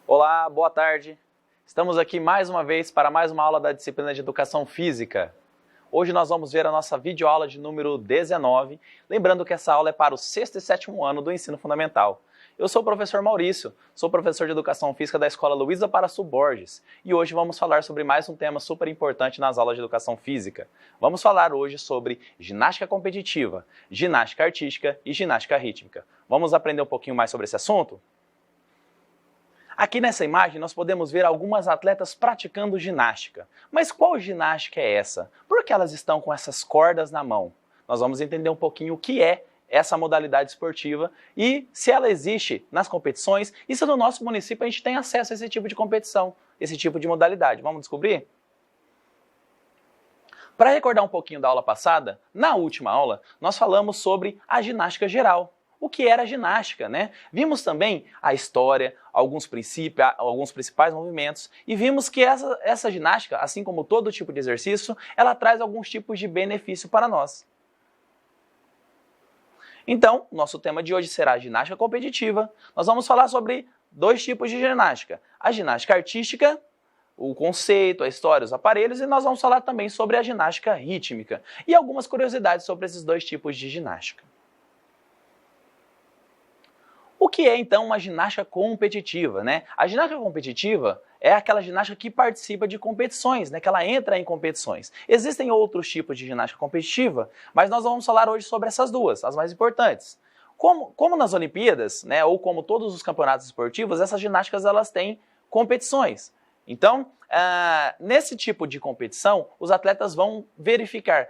Olá, boa tarde. Estamos aqui mais uma vez para mais uma aula da disciplina de Educação Física. Hoje nós vamos ver a nossa videoaula de número 19, lembrando que essa aula é para o 6º e 7º ano do ensino fundamental. Eu sou o professor Maurício, sou professor de Educação Física da Escola Luísa Paraçu Borges e hoje vamos falar sobre mais um tema super importante nas aulas de Educação Física. Vamos falar hoje sobre ginástica competitiva, ginástica artística e ginástica rítmica. Vamos aprender um pouquinho mais sobre esse assunto? Aqui nessa imagem nós podemos ver algumas atletas praticando ginástica. Mas qual ginástica é essa? Por que elas estão com essas cordas na mão? Nós vamos entender um pouquinho o que é essa modalidade esportiva e se ela existe nas competições e se no nosso município a gente tem acesso a esse tipo de competição, esse tipo de modalidade. Vamos descobrir? Para recordar um pouquinho da aula passada, na última aula nós falamos sobre a ginástica geral. O que era a ginástica, né? Vimos também a história, alguns principais movimentos e vimos que essa ginástica, assim como todo tipo de exercício, ela traz alguns tipos de benefício para nós. Então, nosso tema de hoje será a ginástica competitiva. Nós vamos falar sobre dois tipos de ginástica. A ginástica artística, o conceito, a história, os aparelhos, e nós vamos falar também sobre a ginástica rítmica e algumas curiosidades sobre esses dois tipos de ginástica. O que é, então, uma ginástica competitiva, né? A ginástica competitiva é aquela ginástica que participa de competições, né? Que ela entra em competições. Existem outros tipos de ginástica competitiva, mas nós vamos falar hoje sobre essas duas, as mais importantes. Como nas Olimpíadas, né, ou como todos os campeonatos esportivos, essas ginásticas elas têm competições. Então, nesse tipo de competição, os atletas vão verificar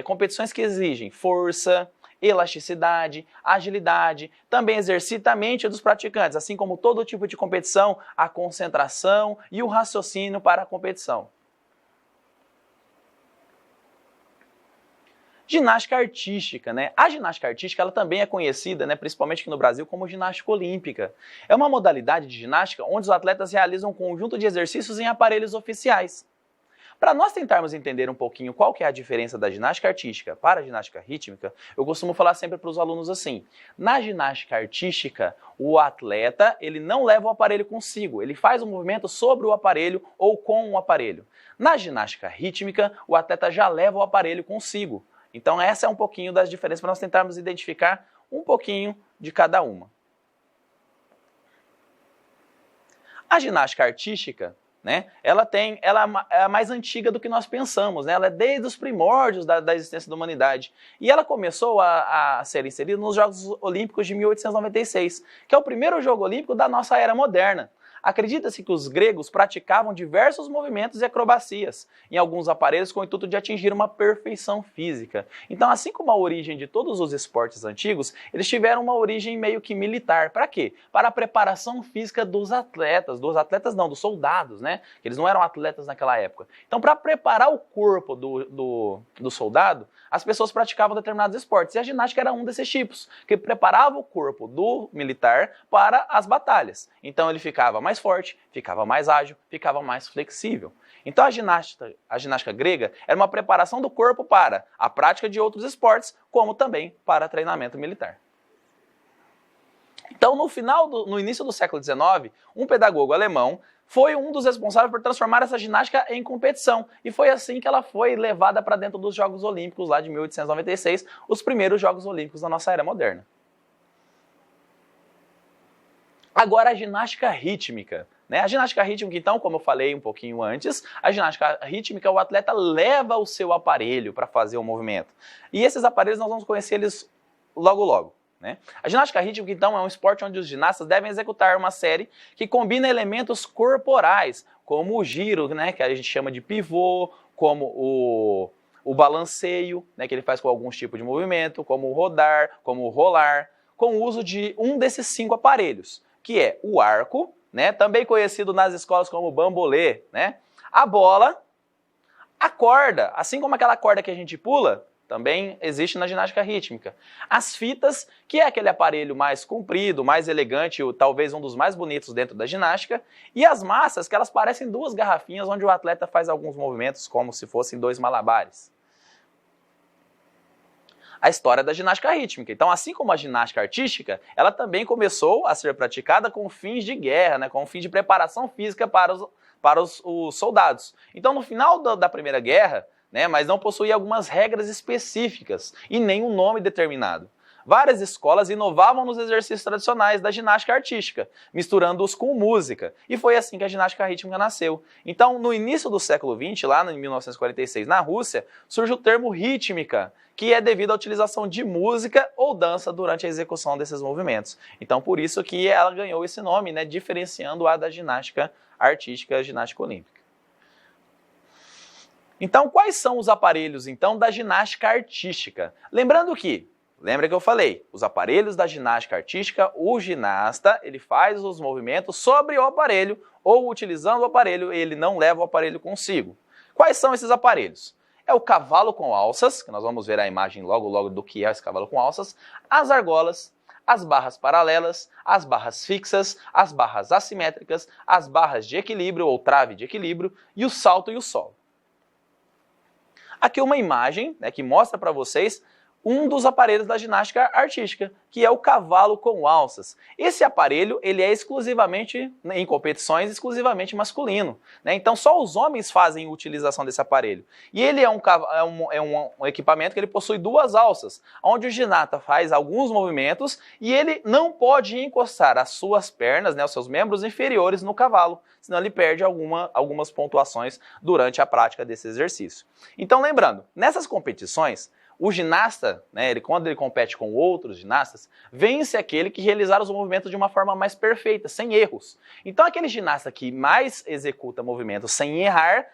competições que exigem força, elasticidade, agilidade, também exercita a mente dos praticantes, assim como todo tipo de competição, a concentração e o raciocínio para a competição. Ginástica artística, né? A ginástica artística ela também é conhecida, né, principalmente aqui no Brasil, como ginástica olímpica. É uma modalidade de ginástica onde os atletas realizam um conjunto de exercícios em aparelhos oficiais. Para nós tentarmos entender um pouquinho qual que é a diferença da ginástica artística para a ginástica rítmica, eu costumo falar sempre para os alunos assim: na ginástica artística, o atleta ele não leva o aparelho consigo, ele faz o movimento sobre o aparelho ou com o aparelho. Na ginástica rítmica, o atleta já leva o aparelho consigo. Então essa é um pouquinho das diferenças para nós tentarmos identificar um pouquinho de cada uma. A ginástica artística, né, ela é a mais antiga do que nós pensamos, né? Ela é desde os primórdios da existência da humanidade. E ela começou a ser inserida nos Jogos Olímpicos de 1896, que é o primeiro jogo olímpico da nossa era moderna. Acredita-se que os gregos praticavam diversos movimentos e acrobacias em alguns aparelhos com o intuito de atingir uma perfeição física. Então, assim como a origem de todos os esportes antigos, eles tiveram uma origem meio que militar. Para quê? Para a preparação física dos soldados, né? Eles não eram atletas naquela época. Então, para preparar o corpo do soldado, as pessoas praticavam determinados esportes. E a ginástica era um desses tipos, que preparava o corpo do militar para as batalhas. Então, ele ficava mais forte, ficava mais ágil, ficava mais flexível. Então a ginástica grega era uma preparação do corpo para a prática de outros esportes, como também para treinamento militar. Então no início do século XIX, um pedagogo alemão foi um dos responsáveis por transformar essa ginástica em competição. E foi assim que ela foi levada para dentro dos Jogos Olímpicos lá de 1896, os primeiros Jogos Olímpicos da nossa era moderna. Agora a ginástica rítmica, né? A ginástica rítmica, então, como eu falei um pouquinho antes, a ginástica rítmica, o atleta leva o seu aparelho para fazer o movimento. E esses aparelhos nós vamos conhecer eles logo logo, né? A ginástica rítmica, então, é um esporte onde os ginastas devem executar uma série que combina elementos corporais, como o giro, né, que a gente chama de pivô, como o balanceio, né, que ele faz com alguns tipos de movimento, como o rodar, como o rolar, com o uso de um desses 5 aparelhos, que é o arco, né, também conhecido nas escolas como bambolê, né, a bola, a corda, assim como aquela corda que a gente pula, também existe na ginástica rítmica. As fitas, que é aquele aparelho mais comprido, mais elegante, talvez um dos mais bonitos dentro da ginástica, e as massas, que elas parecem 2 garrafinhas onde o atleta faz alguns movimentos como se fossem 2 malabares. A história da ginástica rítmica. Então, assim como a ginástica artística, ela também começou a ser praticada com fins de guerra, né, com fins de preparação física para os soldados. Então, no final da Primeira Guerra, né, mas não possuía algumas regras específicas e nem um nome determinado. Várias escolas inovavam nos exercícios tradicionais da ginástica artística, misturando-os com música, e foi assim que a ginástica rítmica nasceu. Então, no início do século XX, lá em 1946, na Rússia, surge o termo rítmica, que é devido à utilização de música ou dança durante a execução desses movimentos. Então, por isso que ela ganhou esse nome, né, diferenciando-a da ginástica artística e a ginástica olímpica. Então, quais são os aparelhos, então, da ginástica artística? Lembra que eu falei, os aparelhos da ginástica artística, o ginasta, ele faz os movimentos sobre o aparelho ou utilizando o aparelho, ele não leva o aparelho consigo. Quais são esses aparelhos? É o cavalo com alças, que nós vamos ver a imagem logo do que é esse cavalo com alças, as argolas, as barras paralelas, as barras fixas, as barras assimétricas, as barras de equilíbrio ou trave de equilíbrio e o salto e o solo. Aqui uma imagem, né, que mostra para vocês um dos aparelhos da ginástica artística, que é o cavalo com alças. Esse aparelho, ele é exclusivamente, em competições, exclusivamente masculino, né? Então só os homens fazem utilização desse aparelho. E ele é um equipamento que ele possui duas alças, onde o ginasta faz alguns movimentos e ele não pode encostar as suas pernas, né, os seus membros inferiores no cavalo, senão ele perde algumas pontuações durante a prática desse exercício. Então lembrando, nessas competições, o ginasta, né, quando ele compete com outros ginastas, vence aquele que realizar os movimentos de uma forma mais perfeita, sem erros. Então aquele ginasta que mais executa movimentos sem errar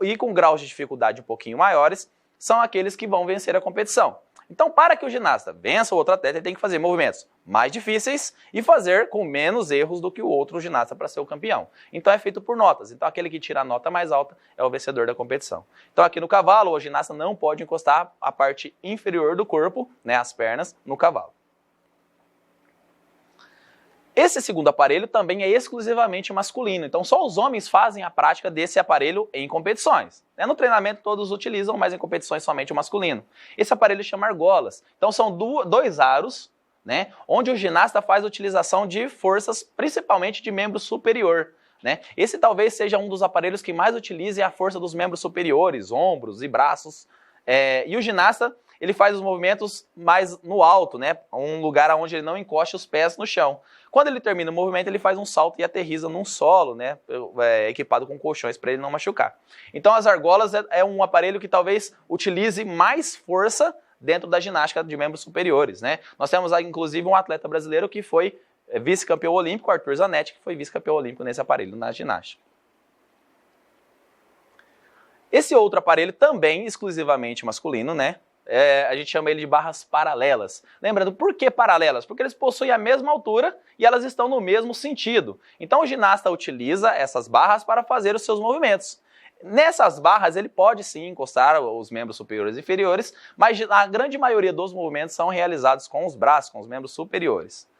e com graus de dificuldade um pouquinho maiores, são aqueles que vão vencer a competição. Então, para que o ginasta vença o outro atleta, ele tem que fazer movimentos mais difíceis e fazer com menos erros do que o outro ginasta para ser o campeão. Então, é feito por notas. Então, aquele que tira a nota mais alta é o vencedor da competição. Então, aqui no cavalo, o ginasta não pode encostar a parte inferior do corpo, né, as pernas, no cavalo. Esse segundo aparelho também é exclusivamente masculino, então só os homens fazem a prática desse aparelho em competições. No treinamento todos utilizam, mas em competições somente o masculino. Esse aparelho chama argolas. Então são dois aros, né, onde o ginasta faz a utilização de forças, principalmente de membro superior. Né? Esse talvez seja um dos aparelhos que mais utilizem a força dos membros superiores, ombros e braços. E o ginasta, ele faz os movimentos mais no alto, né? Um lugar onde ele não encoste os pés no chão. Quando ele termina o movimento, ele faz um salto e aterriza num solo, né? Equipado com colchões para ele não machucar. Então as argolas é um aparelho que talvez utilize mais força dentro da ginástica de membros superiores, né? Nós temos inclusive um atleta brasileiro que foi vice-campeão olímpico, Arthur Zanetti, que foi vice-campeão olímpico nesse aparelho na ginástica. Esse outro aparelho também exclusivamente masculino, né? A gente chama ele de barras paralelas. Lembrando, por que paralelas? Porque eles possuem a mesma altura e elas estão no mesmo sentido. Então o ginasta utiliza essas barras para fazer os seus movimentos. Nessas barras ele pode sim encostar os membros superiores e inferiores, mas a grande maioria dos movimentos são realizados com os braços, com os membros superiores.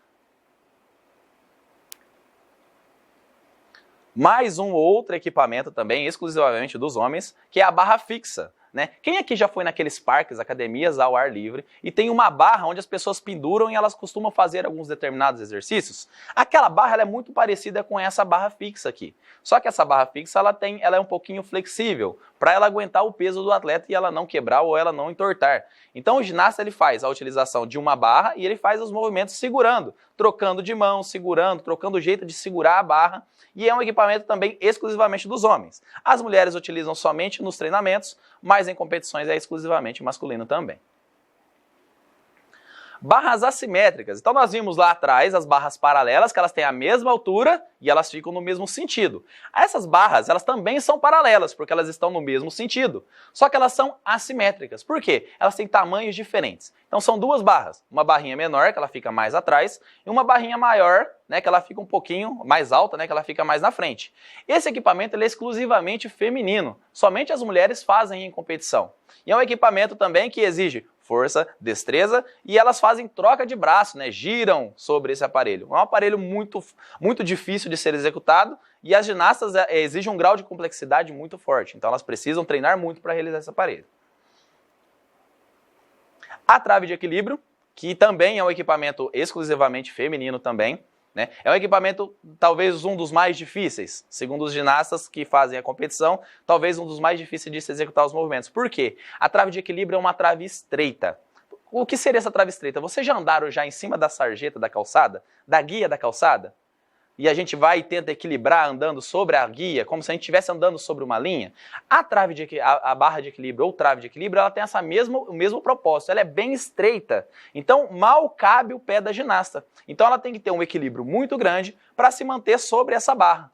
Mais um outro equipamento também, exclusivamente dos homens, que é a barra fixa. Né? Quem aqui já foi naqueles parques, academias ao ar livre e tem uma barra onde as pessoas penduram e elas costumam fazer alguns determinados exercícios? Aquela barra ela é muito parecida com essa barra fixa aqui. Só que essa barra fixa ela é um pouquinho flexível para ela aguentar o peso do atleta e ela não quebrar ou ela não entortar. Então o ginasta ele faz a utilização de uma barra e ele faz os movimentos segurando, trocando de mão, segurando, trocando o jeito de segurar a barra. E é um equipamento também exclusivamente dos homens. As mulheres utilizam somente nos treinamentos, mas em competições é exclusivamente masculino também. Barras assimétricas. Então nós vimos lá atrás as barras paralelas, que elas têm a mesma altura e elas ficam no mesmo sentido. Essas barras, elas também são paralelas, porque elas estão no mesmo sentido. Só que elas são assimétricas. Por quê? Elas têm tamanhos diferentes. Então são duas barras. Uma barrinha menor, que ela fica mais atrás, e uma barrinha maior, né, que ela fica um pouquinho mais alta, né, que ela fica mais na frente. Esse equipamento ele é exclusivamente feminino. Somente as mulheres fazem em competição. E é um equipamento também que exige força, destreza, e elas fazem troca de braço, né? Giram sobre esse aparelho. É um aparelho muito difícil de ser executado e as ginastas exigem um grau de complexidade muito forte, então elas precisam treinar muito para realizar esse aparelho. A trave de equilíbrio, que também é um equipamento exclusivamente feminino também, né? É um equipamento talvez um dos mais difíceis, segundo os ginastas que fazem a competição, talvez um dos mais difíceis de se executar os movimentos. Por quê? A trave de equilíbrio é uma trave estreita. O que seria essa trave estreita? Vocês já andaram já em cima da sarjeta da calçada? Da guia da calçada? E a gente vai e tenta equilibrar andando sobre a guia, como se a gente estivesse andando sobre uma linha. A barra de equilíbrio ou trave de equilíbrio, ela tem o mesmo propósito, ela é bem estreita. Então, mal cabe o pé da ginasta. Então, ela tem que ter um equilíbrio muito grande para se manter sobre essa barra.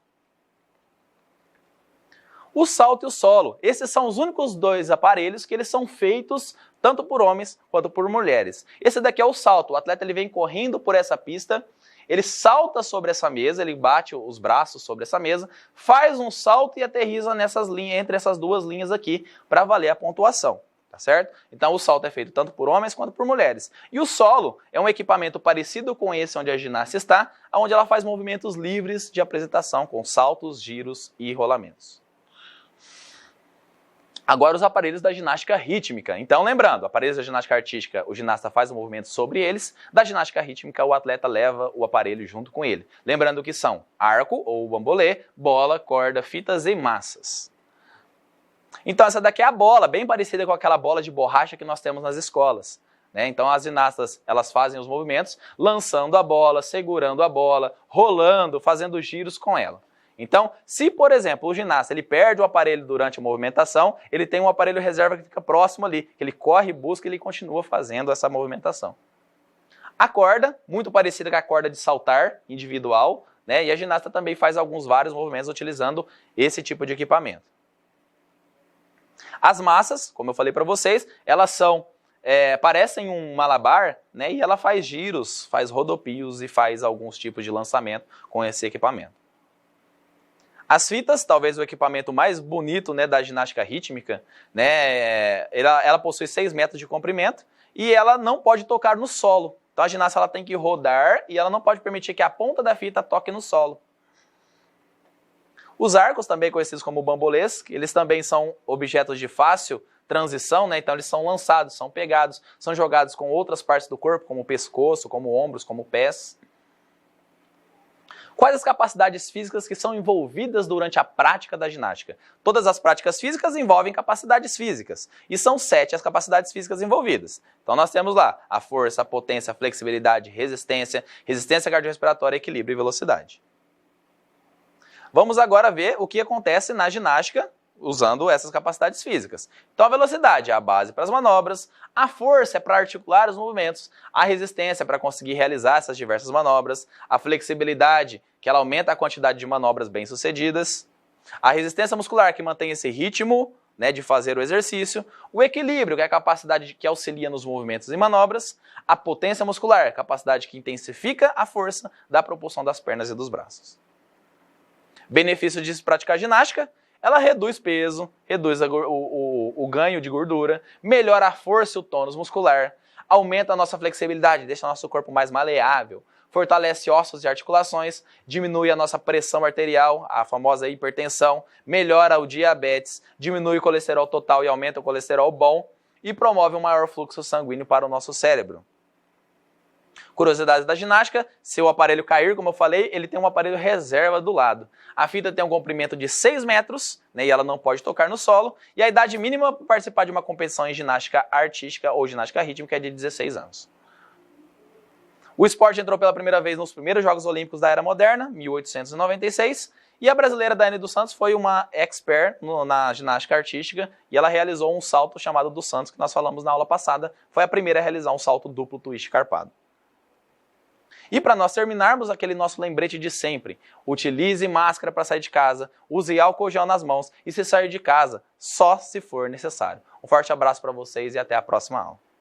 O salto e o solo. Esses são os únicos dois aparelhos que eles são feitos tanto por homens quanto por mulheres. Esse daqui é o salto. O atleta ele vem correndo por essa pista, ele salta sobre essa mesa, ele bate os braços sobre essa mesa, faz um salto e aterriza nessas linhas, entre essas duas linhas aqui, para valer a pontuação, tá certo? Então o salto é feito tanto por homens quanto por mulheres. E o solo é um equipamento parecido com esse onde a ginasta está, onde ela faz movimentos livres de apresentação, com saltos, giros e rolamentos. Agora os aparelhos da ginástica rítmica. Então lembrando, aparelhos da ginástica artística, o ginasta faz o movimento sobre eles, da ginástica rítmica o atleta leva o aparelho junto com ele. Lembrando que são arco ou bambolê, bola, corda, fitas e massas. Então essa daqui é a bola, bem parecida com aquela bola de borracha que nós temos nas escolas. Então as ginastas elas fazem os movimentos lançando a bola, segurando a bola, rolando, fazendo giros com ela. Então, se, por exemplo, o ginasta ele perde o aparelho durante a movimentação, ele tem um aparelho reserva que fica próximo ali, que ele corre, busca e ele continua fazendo essa movimentação. A corda, muito parecida com a corda de saltar individual, né? E a ginasta também faz vários movimentos utilizando esse tipo de equipamento. As massas, como eu falei para vocês, elas parecem um malabar, né? E ela faz giros, faz rodopios e faz alguns tipos de lançamento com esse equipamento. As fitas, talvez o equipamento mais bonito, né, da ginástica rítmica, né, ela possui 6 metros de comprimento e ela não pode tocar no solo. Então a ginasta ela tem que rodar e ela não pode permitir que a ponta da fita toque no solo. Os arcos, também conhecidos como bambolês, eles também são objetos de fácil transição, né, então eles são lançados, são pegados, são jogados com outras partes do corpo, como o pescoço, como ombros, como pés. Quais as capacidades físicas que são envolvidas durante a prática da ginástica? Todas as práticas físicas envolvem capacidades físicas. E são 7 as capacidades físicas envolvidas. Então nós temos lá a força, a potência, a flexibilidade, resistência, resistência cardiorrespiratória, equilíbrio e velocidade. Vamos agora ver o que acontece na ginástica usando essas capacidades físicas. Então a velocidade é a base para as manobras, a força é para articular os movimentos, a resistência é para conseguir realizar essas diversas manobras, a flexibilidade, que ela aumenta a quantidade de manobras bem-sucedidas, a resistência muscular, que mantém esse ritmo, né, de fazer o exercício, o equilíbrio, que é a capacidade que auxilia nos movimentos e manobras, a potência muscular, capacidade que intensifica a força da propulsão das pernas e dos braços. Benefício de se praticar ginástica: ela reduz peso, reduz o ganho de gordura, melhora a força e o tônus muscular, aumenta a nossa flexibilidade, deixa o nosso corpo mais maleável, fortalece ossos e articulações, diminui a nossa pressão arterial, a famosa hipertensão, melhora o diabetes, diminui o colesterol total e aumenta o colesterol bom e promove um maior fluxo sanguíneo para o nosso cérebro. Curiosidades da ginástica: se o aparelho cair, como eu falei, ele tem um aparelho reserva do lado. A fita tem um comprimento de 6 metros, né, e ela não pode tocar no solo. E a idade mínima para participar de uma competição em ginástica artística ou ginástica rítmica é de 16 anos. O esporte entrou pela primeira vez nos primeiros Jogos Olímpicos da Era Moderna, 1896, e a brasileira Daiane dos Santos foi uma expert na ginástica artística e ela realizou um salto chamado dos Santos, que nós falamos na aula passada. Foi a primeira a realizar um salto duplo twist carpado. E para nós terminarmos, aquele nosso lembrete de sempre: utilize máscara para sair de casa, use álcool gel nas mãos e se sair de casa, só se for necessário. Um forte abraço para vocês e até a próxima aula.